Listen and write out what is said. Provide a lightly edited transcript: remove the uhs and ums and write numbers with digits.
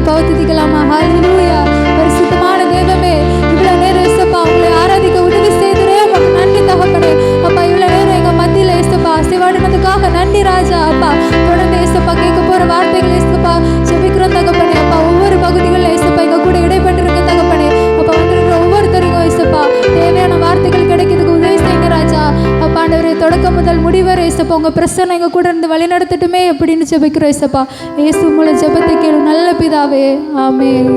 பௌத்திக்கலாமா? ஹல்லேலூயா. பரிசுத்தமான தேவமே, இவ்வளவு நேரம் இயேசப்பா உங்களை ஆராதிக்க உதவி செய்ததே உமக்கு நன்றி தகப்பனே. அப்பா இவ்வளவு நேரம் எங்க மத்தியில இயேசப்பா அசைவாடினதுக்காக நன்றி ராஜா. அப்பா தொடர்ந்து இயேசப்பா கேட்க போற வார்த்தைகள் இயேசப்பா ஜெபிக்கிறோம் தகப்பனே. அப்பா ஒவ்வொரு பகுதிகளில் இயேசப்பா எங்க கூட இடைப்பட்டிருக்க தகப்பனே. அப்பா வந்திருக்கிற ஒவ்வொருத்தருக்கும் இயேசப்பா தேவையான வார்த்தைகள் கிடைக்கிறதுக்கு உதவி செய்யுங்க ராஜா. அப்பா ஆண்டவரே, தொடக்கம் முதல் முடிவரை இயேசப்பா உங்க பிரசன்னம் எங்க கூட இருந்து வழி நடத்தட்டுமே அப்படின்னு ஜெபிக்கிறோம் இயேசப்பா. இயேசு மூலம் ஜெபத்தை கேளு நல்ல பிதாவே, ஆமென்.